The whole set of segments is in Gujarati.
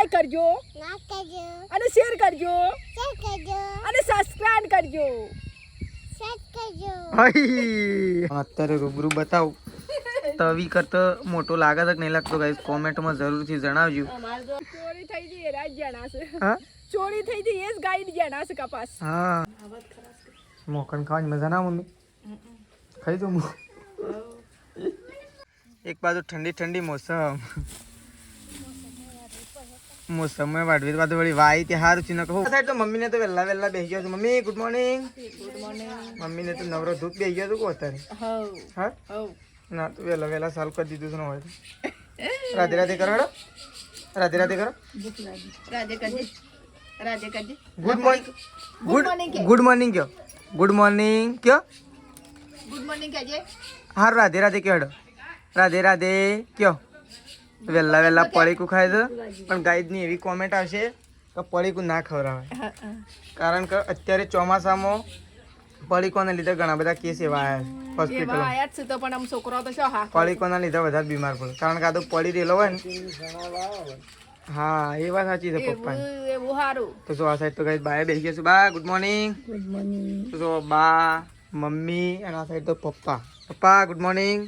લાઈક કરજો અને શેર કરજો અને સબસ્ક્રાઇબ કરજો. અત્યારે રૂબરૂ બતાવું તવી કરતા મોટો લાગે છે કે નહીં લાગતો ગાઈસ કોમેન્ટમાં જરૂરથી જણાવજો. ચોરી થઈ ગઈ રાજ જણાશે. હા ચોરી થઈ ગઈ એ જ ગાઈડ જણાશે કપાસ. હા મોકન ખાવાની મજા ના મમ્મી ખાઈ દઉં એક બાજુ ઠંડી ઠંડી મોસમ વાડવી બાજુ વળી વાઈ તે સારું છે ન કહું સાઈડ તો મમ્મીને તો વહેલા વહેલા બેસી ગયો છું. Mummy good morning. મમ્મીને તો નવરો ધૂપ બેસી ગયો તું અત્યારે. હા ના તો વહેલા વહેલા સારું કરી દીધું છે. હોય રાધે રાધે કરો હેડો રાધે રાધે કરો. ગુડ મોર્નિંગ ગુડ મોર્નિંગ કયો ગુડ મોર્નિંગ કયો હારું રાધે રાધે કયો હેડો રાધે રાધે કયો. વહેલા વહેલા પડીકું ખાય છે પણ ગાઈડની એવી કોમેન્ટ આવશે કે પડીકું ના ખવડાવે કારણ કે અત્યારે ચોમાસામાં પડીકોના લીધે ઘણા બધા કેસ એવા આવ્યા હોસ્પિટલ પડીકોના લીધે વધારે બીમાર પડે કારણ કે આ તો પડી રહેલો હોય ને. હા એ વાત સાચી છે પપ્પા. તો જો આ સાઈડ તો ગાઈડ બાય બેસી ગયા છે. બા ગુડ મોર્નિંગ. તો જો બા મમ્મી અને આ સાઈડ તો પપ્પા. પપ્પા ગુડ મોર્નિંગ.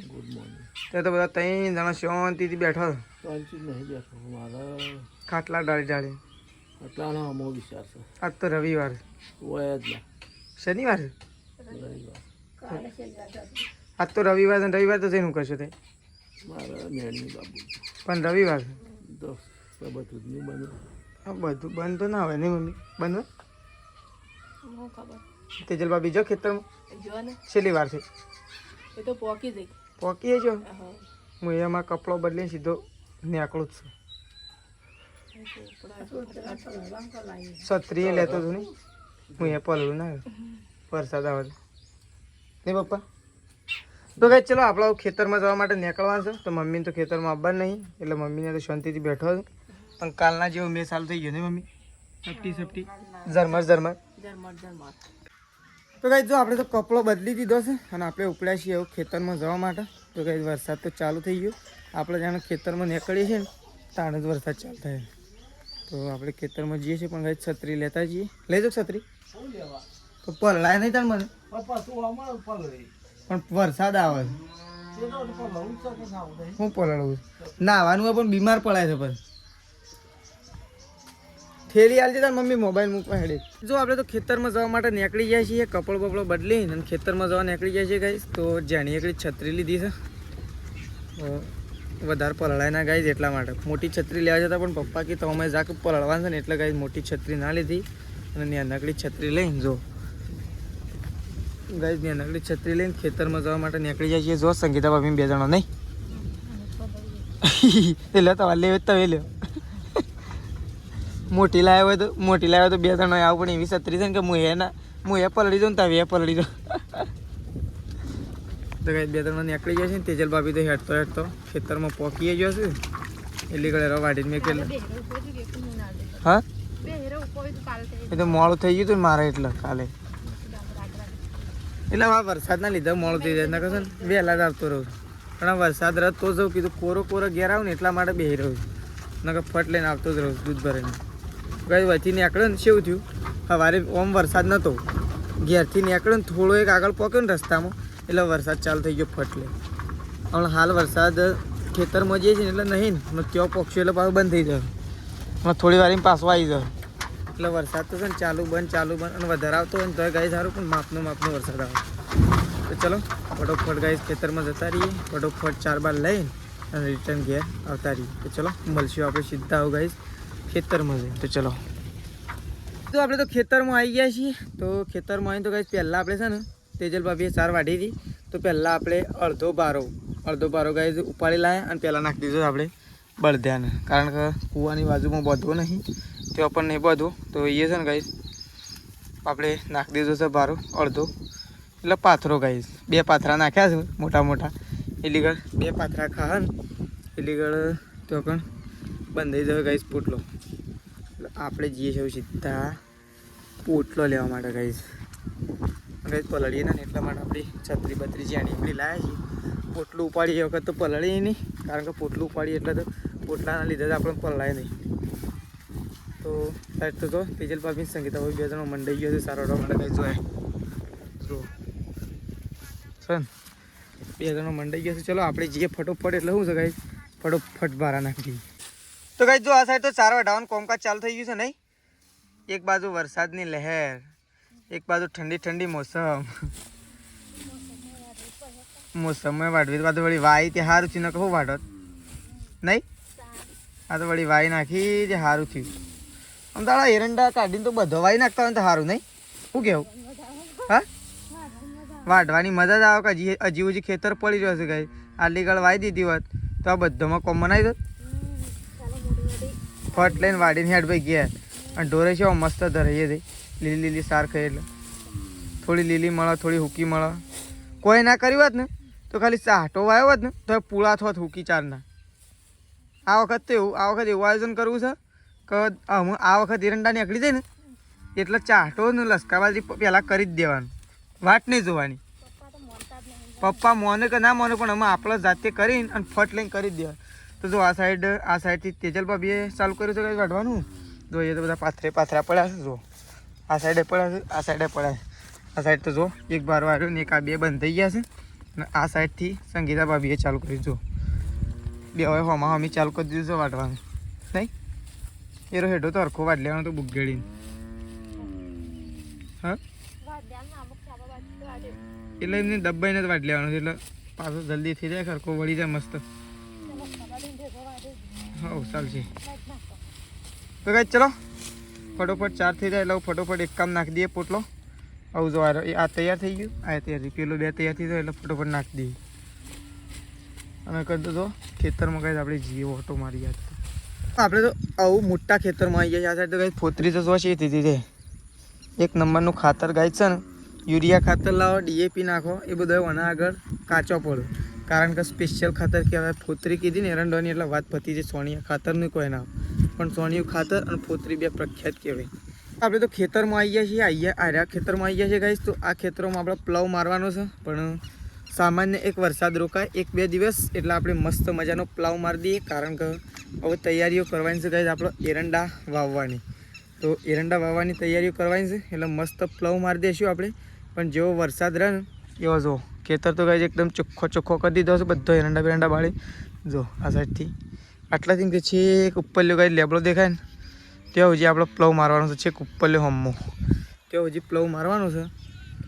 તે તો બધા 3 જણા શાંતિથી બેઠો ખાટલા ડાળી ડાળી. આજ તો રવિવાર શનિવાર આજ તો રવિવાર રવિવાર તો જઈને કરશો તે પણ રવિવાર બધું બંધ તો ના હોય નહીં મમ્મી બંધ હોય તેજલ ભાભી જો ખેતરમાં છેલ્લી વાર છે પોકી જો હું એમાં કપડો બદલી સીધો નીકળું જ છું. છત્રી લેતો છું ને હું એ પલળું ના વરસાદ આવે નહીં પપ્પા. તો કઈ ચલો આપણે ખેતરમાં જવા માટે નીકળવાનું છે તો મમ્મીને તો ખેતરમાં આવવાનું નહીં એટલે મમ્મીને તો શાંતિથી બેઠો છું પણ કાલના જેવો મેં ચાલુ થઈ ગયો ને મમ્મી સપટી સપટી ઝરમર ઝરમર. તો કઈ જો આપણે તો કપડો બદલી દીધો છે અને આપણે ઉપડ્યા છીએ એવું ખેતરમાં જવા માટે. તો કઈ વરસાદ તો ચાલુ થઈ ગયો આપણે જાણે ખેતરમાં નીકળીએ છીએ ને તાણે જ વરસાદ ચાલુ થાય તો આપણે ખેતરમાં જઈએ છીએ પણ કઈ છત્રી લેતા જઈએ. લઈ જાઓ છત્રી તો પલળાય નહીં તાર મને પણ વરસાદ આવે હું પલળવું નાવાનું હોય પણ બીમાર પડાય છે પણ થેલી આલતી તાર મમ્મી મોબાઈલ મૂકવા હેડે. જો આપણે તો ખેતરમાં જવા માટે નીકળી જાય છીએ કપડો બપડો બદલી અને ખેતરમાં જવા નીકળી જાય છે ગાઈસ. તો જાણી એકડી છત્રી લીધી છે વધારે પલળાય ના ગાઈસ એટલા માટે મોટી છત્રી લેવા જતા પણ પપ્પા કે તમે જાક પલળવાનું છે ને એટલે ગાઈસ મોટી છત્રી ના લીધી અને નાનકડી છત્રી લઈને જો ગાઈસ નાનકડી છત્રી લઈને ખેતરમાં જવા માટે નીકળી જાય છે. જો સંગીતા ભાભી 2 જણા નહીં એટલે તો લે તો લ્યો મોટી લાવ્યો હોય તો 2 જણા આવું પણ એવી છત્રી છે ને કે હું એ પલળી જાઉં ને તાવી એ પલળી જાઉં. તો કઈ 2 જણા નીકળી જાય છે ને તેજલ ભાભી તો હેડતો ખેતરમાં પોકી ગયો છે એટલે કડે વાડીને મેં કેટલા હા એ તો મોડું થઈ ગયું હતું મારે એટલે કાલે એટલે આ વરસાદના લીધે મોડું થઈ જાય ના કહે ને વહેલા જ આવતો રહું પણ આ વરસાદ રહ તો જવું કીધું કોરો ઘેર આવું ને એટલા માટે બેસી રહ્યું ના કે ફટ લઈને આવતો જ રહું દૂધ ભરીને. કઈ વચ્ચે નીકળ્યો ને શું થયું સવારે ઓમ વરસાદ નહોતો ઘેરથી નીકળ્યો ને થોડો એક આગળ પહોંચ્યો ને રસ્તામાં એટલે વરસાદ ચાલુ થઈ ગયો ફટલે. હમણાં હાલ વરસાદ ખેતરમાં જઈએ છીએ ને એટલે નહીં ને ત્યાં પહોંચ્યો એટલે પાછું બંધ થઈ જાય હમણાં થોડી વાર પાછો આવી જાય એટલે વરસાદ તો છે ને ચાલુ બંધ અને વધારે આવતો હોય ને તો ગાય સારું પણ માપનો વરસાદ આવે. તો ચલો ફટોફટ ગાય ખેતરમાં જતા રહીએ ફટોફટ 4 બાર લઈને અને રિટર્ન ઘેર આવતા રહીએ. તો ચલો મળશું આપણે સીધા આવું ગાઈશ ખેતરમાં જઈએ. તો ચલો તો આપણે તો ખેતરમાં આવી ગયા છીએ. તો ખેતરમાં આવીને તો ગાઈશ પહેલાં આપણે છે ને તેજલ ભાભીએ 4 વાઢી હતી તો પહેલાં આપણે અડધો બારો ગાઈશ ઉપાડી લાવ્યા અને પહેલાં નાખી દીધો આપણે બળદ્યાને કારણ કે કૂવાની બાજુમાં બધો નહીં ત્યાં પણ નહીં બધો તો એ છે ને ગાઈશ આપણે નાખી દીધો છે બારો અડધો એટલે પાથરો ગાઈશ 2 પાથરા નાખ્યા છે મોટા એટલી ગળ 2 પાથરા ખાવા ને એટલી ગળ તો પણ બંધ થઈ જશે ગાઈશ પોટલો. એટલે આપણે જઈએ છીએ સીધા પોટલો લેવા માટે ગાઈશ પલળીએ ને એટલા માટે આપણી છત્રી બત્રી જ્યાં નીકળી લાવ્યા છીએ. પોટલું ઉપાડીએ એ વખત તો પલળીએ નહીં કારણ કે પોટલું ઉપાડીએ એટલે તો પોટલાના લીધે જ આપણે પલળાય નહીં તો સાઈડ તો જો તેજલ ભાભી સંગીતા ભાઈ 2 જણો મંડાઈ ગયો છે સારો માટે કઈ જોય જો સન 2 જણો મંડાઈ ગયો છે. ચલો આપણે જઈએ ફટોફટ એટલે શું છે ગાઈસ ફટોફટ બારા નાખી. તો ગાઈસ જો આ સાઈડ તો ચારો હટાવવાનું કોમકાજ ચાલુ થઈ ગયું છે નહીં. એક બાજુ વરસાદની લહેર, એક બાજુ ઠંડી ઠંડી મોસમમાં વાઢવી બાજુ વળી વાઈ તે સારું થયું ને કહું વાઢત નહીં. આ તો વળી વાઈ નાખી જે સારું થયું. આમ તારા એરંડા કાઢીને તો બધો વાઈ નાખતા હોય તો સારું નહીં. શું કેવું? હા વાઢવાની મજા જ આવે કે હજી ખેતર પડી રહ્યો છે ગાઈ. આટલી ગળ વાઈ દીધી હોત તો આ બધામાં કોમ બનાવી દો. ફટ લઈને વાડીને હેડ ભાઈ ગયા અને ઢોરે છે મસ્ત ધરાઈએ દે. લીલી લીલી સાર ખાઈ એટલે થોડી લીલી મળે થોડી હુકી મળે. કોઈ ના કર્યું હોત ને તો ખાલી ચાટો વાયો હોત ને તો પૂળા થોત હુકી ચારના. આ વખત તો એવું આયોજન કરવું છે કે આ વખત એરંડા નીકળી જાય ને એટલે ચાટો ને લસકાબાજી પહેલાં કરી જ દેવાનું. વાટ નહીં જોવાની. પપ્પા મોને કે ના મોને પણ અમે આપણે જાતે કરીને અને ફટ લઈને કરી જ દેવાનું. તો જો આ સાઈડથી તેજલ ભાભીએ ચાલુ કર્યું છે કંઈ વાઢવાનું. જો એ તો બધા પાથરા પડ્યા છે. જો આ સાઈડે પડ્યા છે, આ સાઈડે પડ્યા છે. આ સાઈડ તો જો એક બાર વાળ્યો ને એક આ 2 બંધ થઈ ગયા છે. અને આ સાઈડથી સંગીતા ભાભીએ ચાલુ કર્યું. જો 2 હવે હોમાં હમી ચાલુ કરી દીધું છે વાટવાનું નહીં. એરો હેઠો તો હરખો વાટ લેવાનો તો બુગેડીને. હા એટલે એમને દબાઈને જ વાટ લેવાનું છે એટલે પાછો જલ્દી થઈ જાય હરખો વળી જાય મસ્ત. હા ચાલશે. તો કઈ ચલો ફટોફટ 4 થઈ જાય એટલે ફટોફટ એક કામ નાખી દઈએ પોટલો. આવું જો આ તૈયાર થઈ ગયું, આ તૈયાર પેલું 2 તૈયાર થઈ જાય એટલે ફટોફટ નાખી દઈએ. અને કરી દો ખેતરમાં કઈ આપણે જીએ ઓટો મારી યાદ. આપણે તો આવું મોટા ખેતરમાં આવી ગયા. આ સાઈડ તો કઈ ફોતરી તો છે ધીરે એક નંબરનું ખાતર ગાય છે ને. યુરિયા ખાતર લાવો, DAP નાખો, એ બધું આના આગળ કાચો પડો. કારણ કે સ્પેશિયલ ખાતર કહેવાય. ફોતરી કીધી ને એરંડોની એટલે વાત પતી છે. સોનિયા ખાતરનું કોઈ ના પણ સોનિયું ખાતર અને ફોતરી 2 પ્રખ્યાત કહેવાય. આપણે તો ખેતરમાં આવી ગયા છીએ. આર્યા ખેતરમાં આવી ગયા છે ગાઈસ. તો આ ખેતરોમાં આપણે પ્લવ મારવાનો છે પણ સામાન્ય એક વરસાદ રોકાય 1-2 દિવસ એટલે આપણે મસ્ત મજાનો પ્લવ મારી દઈએ. કારણ કે હવે તૈયારીઓ કરવાની છે ગાઈસ આપણે એરંડા વાવવાની. તો એરંડા વાવવાની તૈયારીઓ કરવાની છે એટલે મસ્ત પ્લવ મારી દઈશું આપણે. પણ જેવો વરસાદ રહે ને એવો જો ખેતર તો ગાઈસ એકદમ ચોખ્ખો કરી દીધો છે. બધો એરંડા બાળી જો આ સાઈડથી આટલાથી કે છે એક ઉપર લ્યો ગાઈસ લેબડો દેખાય ને ત્યાં હજી આપણે પ્લવ મારવાનો છે. છેક ઉપર લ્યો હમો ત્યાં હજી પ્લવ મારવાનો છે.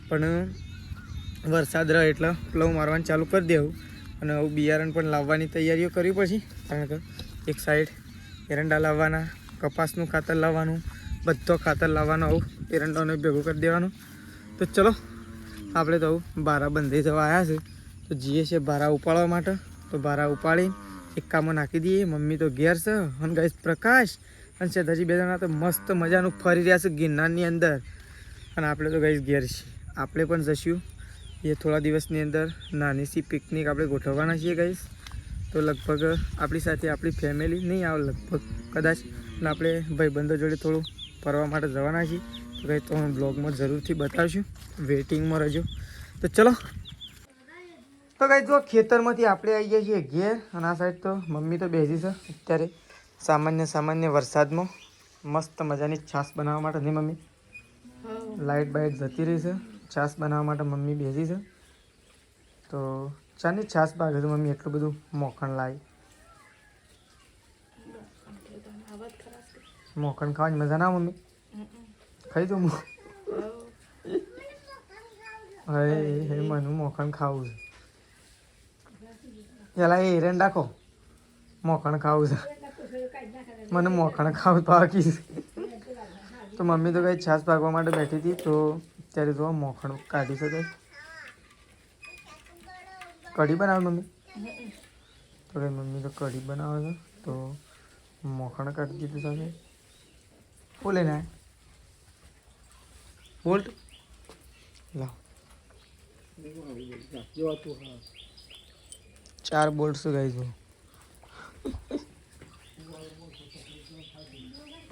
પણ વરસાદ રહે એટલે પ્લવ મારવાનું ચાલુ કરી દેવું. અને આવું બિયારણ પણ લાવવાની તૈયારીઓ કરવી પછી. કારણ કે એક સાઈડ એરંડા લાવવાના, કપાસનું ખાતર લાવવાનું, બધો ખાતર લાવવાનો. આવું એરંડાને ભેગું કરી દેવાનું. તો ચલો આપણે તો આવું બારા બંધાઈ જવા આવ્યા છે. તો જઈએ છીએ બારા ઉપાડવા માટે. તો બારા ઉપાડી એક કામમાં નાખી દઈએ. મમ્મી તો ઘેર છે અને ગાઈસ પ્રકાશ અને શ્રદ્ધાજી 2 જણા તો મસ્ત મજાનું ફરી રહ્યા છે ગિરનારની અંદર. અને આપણે તો ગાઈસ ઘેર છીએ. આપણે પણ જઈશું એ થોડા દિવસની અંદર નાની સી પિકનિક આપણે ગોઠવવાના છીએ ગાઈસ. તો લગભગ આપણી સાથે આપણી ફેમિલી નહીં આવે લગભગ કદાચ. અને આપણે ભાઈબંધો જોડે થોડું ફરવા માટે જવાના છીએ. તો ગાઈસ તો હું બ્લોગમાં જરૂરથી બતાવશું. વેઇટિંગમાં રહેજો. તો ચલો તો ગાઈસ જો ખેતરમાંથી આપણે આવી ગયા છીએ ઘેર. અને આ સાઈડ તો મમ્મી તો બેસી છે અત્યારે સામાન્ય વરસાદમાં મસ્ત મજાની છાશ બનાવવા માટે. નહીં મમ્મી? લાઇટ બાઇટ જતી રહી છે. છાશ બનાવવા માટે મમ્મી બેસી છે. તો ચાની છાશ ભાગે છે મમ્મી એટલું બધું મોખણ લાવી. મોખણ ખાવાની મજા ના મમ્મી? ખાઈ દઉં હું? હે મને મોખણ ખાવું છે. પેલા એ હિરેન રાખો. મોખણ ખાવું છે મને. મોખણ ખાવું બાકી છે. તો મમ્મી તો કઈ છાશ ભાગવા માટે બેઠી હતી. તો અત્યારે જો મોખણ કાઢી શકે. કઢી બનાવે મમ્મી? તો કઈ મમ્મી તો કઢી બનાવે છે. તો મોખણ કાઢી દીધું સાથે. બોલે ને બોલ્ટ લાવ 4 બોલ્ટ શું ગાઈ જો.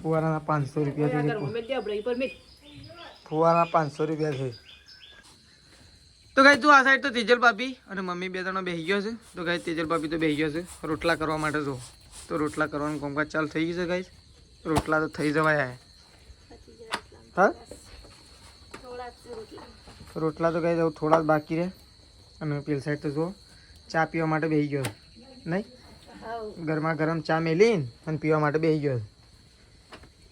ફુવારાના 500 રૂપિયા છે. ફુવારા 500 રૂપિયા છે. તો ગાઈ તું આ સાઈડ તો તેજલ ભાભી અને મમ્મી 2 જણા બેસી ગયો છે. તો ગાઈ તેજલ ભાભી તો બેસી ગયો છે રોટલા કરવા માટે. જો તો રોટલા કરવાનું કામકાજ ચાલુ થઈ ગયું છે ગાઈસ. રોટલા તો થઈ જવાય હા રોટલા તો કઈ દઉં થોડા જ બાકી રહે અને પેલી સાઈડ તો જુઓ ચા પીવા માટે બેસી ગયો નહીં ગરમા ગરમ ચા મેલીને અને પીવા માટે બેસી ગયો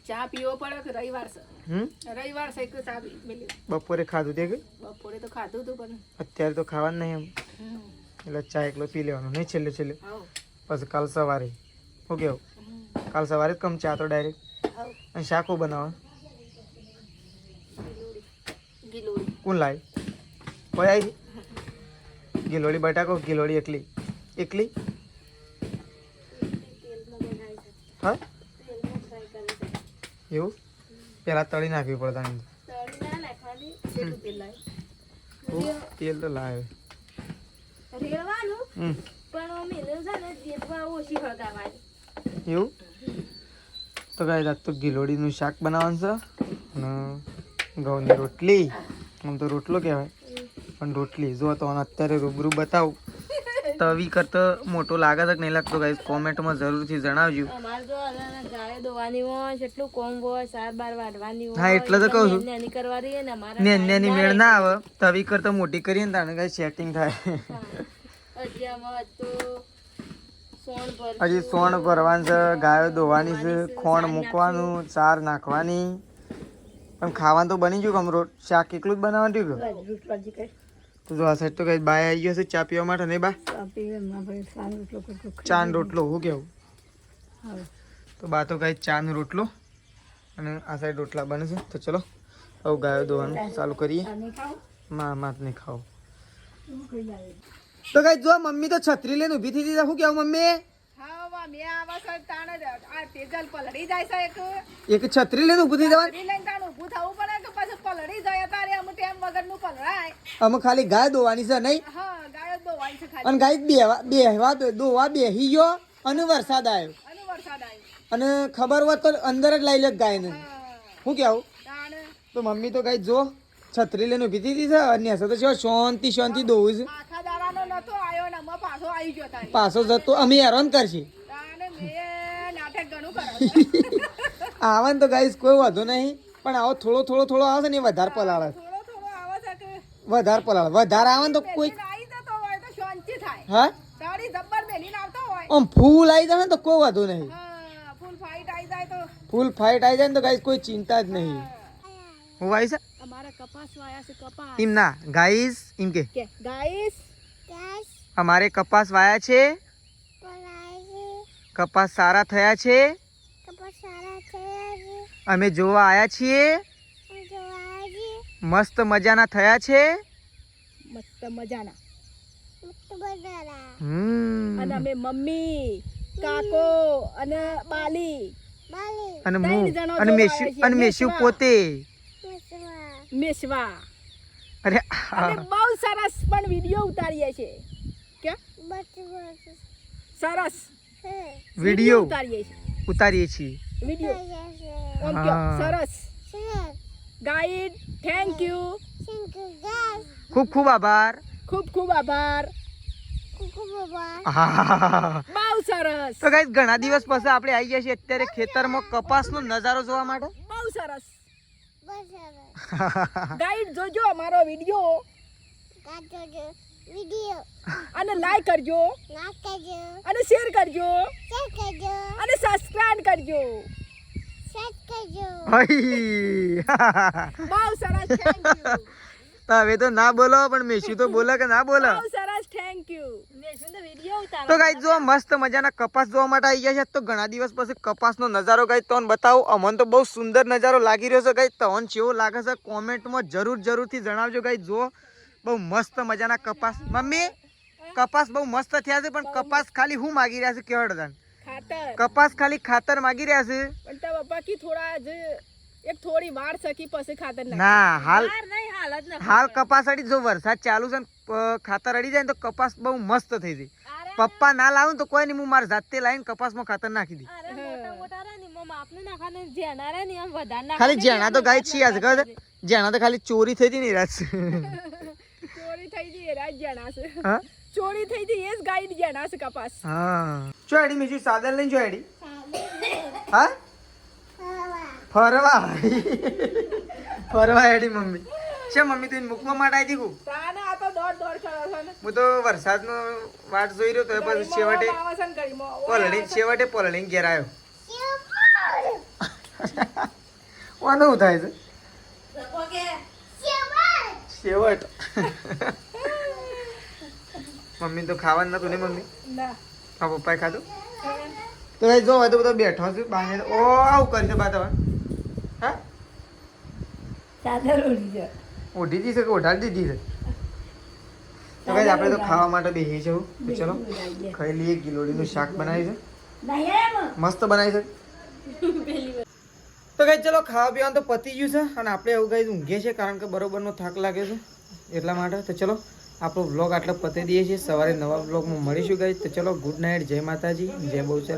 ચા પીવો પડે કે રવિવાર છે રવિવાર છે કે ચા મેલી બપોરે ખાધું તે કે બપોરે તો ખાધું હતું પણ અત્યારે તો ખાવાનું નહીં એમ એટલે ચા એકલો પી લેવાનો નહીં છેલ્લે છેલ્લે પછી કાલ સવારે શું કેવું કાલ સવારે જ કમ ચા તો ડાયરેક્ટ અને શાકો બનાવો કોણ લાવી કોઈ આવી ગિલોડી બટાકો ગિલોડી એકલી એકલી હા એવું પેલા તળી નાખવી પડતા તેલ તો લાવે એવું તો ગાય તો ગિલોડીનું શાક બનાવવાનું છે અને ઘઉંની રોટલી આમ તો રોટલો કહેવાય પણ રોટલી જો તો અત્યારે રૂબરૂ બતાવું તવી કરતો મોટો લાગે છે કે નહીં લાગતો ગાઈસ કોમેન્ટમાં જરૂરથી જણાવજો હા એટલે તો કહું છું નેની મેળ ના આવે તવી કરતો મોટી કરીએ ને તાને ગાઈસ સેટિંગ થાય હજી સોણ ભરવાનું છે ગાયો ધોવાની છે ખોણ મૂકવાનું ચાર નાખવાની પણ ખાવાનું તો બની ગયું કમ શાક એકલું જ બનાવવાનું થયું તો જો આ સાઈડ તો કઈ બાય આવી ગયો છે ચા પીવા માટે નહીં બા ચા નો રોટલો હું કેવું તો બા તો કઈ ચા નો રોટલો અને આ સાઈડ રોટલા બને છે તો ચલો હવે ગાયો ધોવાનું ચાલુ કરીએ માત નહીં ખાવ તો કઈ જો મમ્મી તો છત્રી લઈને ઊભી થઈ હતી શું કેવું મમ્મી એક છત્રી લઈને ઊભું થઈ જવાનું અમે ખાલી ગાય દોવાની છે નહીં અને ગાય બેહવા દોવા બેહી ગયો અને વરસાદ આવ્યો અને ખબર હોત તો અંદર જ લઈ લે ગાય ને શું કેવું તો મમ્મી તો ગાય જો છત્રી લઈને ઊભી થઈ છે અને તો શાંતિ શાંતિ દોવું છે પાછો જતો અમે હેરાન કરશે આવવાનું તો ગાઈસ કોઈ વાંધો નહીં પણ આવો થોડો આવે છે ને વધારે પલાળે વધારે આવે તો કોઈ હા આમ ફૂલ આવી જાય ને તો કોઈ વાંધો નહીં ફૂલ ફાઈટ આવી જાય ને તો ગાઈસ કોઈ ચિંતા જ નહીં હું આવી છે એમ ના ગાઈસ એમ કે ગાઈસ અમારે કપાસ વાયા છે કપાસ સારા થયા છે અમે જોવા આયા છીએ મસ્ત મજાના થયા છે મસ્ત મજાના અને અમે મમ્મી કાકો અને બાલી અને અને મેશુ પોતે મેશવા અરે બહુ સરસ પણ વિડિયો ઉતારીએ છે કે સરસ વિડિયો ઉતારીએ છીએ વિડિયો સરસ ગાઈડ થેન્ક યુ ખૂબ ખૂબ આભાર બહુ સરસ તો ગાઈસ ઘણા દિવસ પછી આપણે આવી ગયા છીએ અત્યારે ખેતરમાં કપાસનો નજારો જોવા માટે બહુ સરસ ગાઈડ જોજો અમારો વિડિયો અને લાઈક કરજો અને શેર કરજો અને સબસ્ક્રાઇબ કરજો બહુ સરસ થેન્ક યુ તો હવે તો ના બોલો પણ મેશુ તો બોલે કે ના બોલે બહુ સરસ થેન્ક યુ મેશુ તો વિડિયો ઉતારો તો ગાઈસ જો મસ્ત મજાના કપાસ જોવા માટે આવી ગયા છે તો ઘણા દિવસ પછી કપાસનો નજારો ગાઈસ તમને બતાવું અમને તો બહુ સુંદર નજારો લાગી રહ્યો છે ગાઈસ તમને કેવો લાગે છે કોમેન્ટમાં જરૂરથી જણાવજો ગાઈસ જો બહુ મસ્ત મજાના કપાસ મમ્મી કપાસ બહુ મસ્ત થયા છે પણ કપાસ ખાલી હું માગી રહ્યા છે કેવડદાન ખાતર કપાસ ખાલી ખાતર માગી રહ્યા છે પણ તો બાપા કી થોડા જ એક થોડી વાર સકી પછી ખાતર ના હાલ કપાસ અડી જો વરસાદ ચાલુ છે ખાતર અડી જાય ને તો કપાસ બહુ મસ્ત થઈ જાય પપ્પા ના લાવું તો કોઈ નહીં હું મારા જાતે લાવીને કપાસમાં ખાતર નાખી દઈ ખાલી જેણા તો ગાય છીએ જેણા તો ખાલી ચોરી થઈ હતી ને રાત ચોરી થઈ ગઈ રાત જેણા છે હા ચોરી થઈ ગઈ એ જ ગાઈડ જેણા છે કપાસ હા ચોડી મીજી સાદર લઈને ચોડી હા ફરવા ફરવા હેડી મમ્મી છે મમ્મી તું મૂકવા માટે આવી દીધું તાને આ તો દોડ દોડ કરે છે ને હું તો વરસાદનો વાટ જોઈ રહ્યો તો પછી છેવટે વાવસન કરી પોલડી ઘેર આવ્યો કોનું થાય છે શેવટ મમ્મી તો ખાવાનું નતું ને મમ્મી ના હા પપ્પાએ ખાધું તો એ જો હવે તો બધો બેઠો છું બહાર ઓ આવું કરી છે બાત હવે હા ચાદર ઉડી છે ઓઢી દીધી છે કે ઓઢાડી દીધી છે તો ભાઈ આપણે તો ખાવા માટે બેસી છે તો ચલો ખાઈ લઈએ ગિલોડીનું શાક બનાવ્યું છે મસ્ત બનાવી છે તો કઈ ચલો ખાવા પીવાનું તો પતી ગયું છે અને આપણે એવું કઈ ઊંઘીએ છીએ કારણ કે બરોબરનો થાક લાગે છે એટલા માટે તો ચલો આપણો વ્લોગ આટલો પતી દઈએ છીએ સવારે નવા વ્લોગમાં મળીશું ગાઈસ તો ચલો ગુડ નાઇટ જય માતાજી જય બહુચર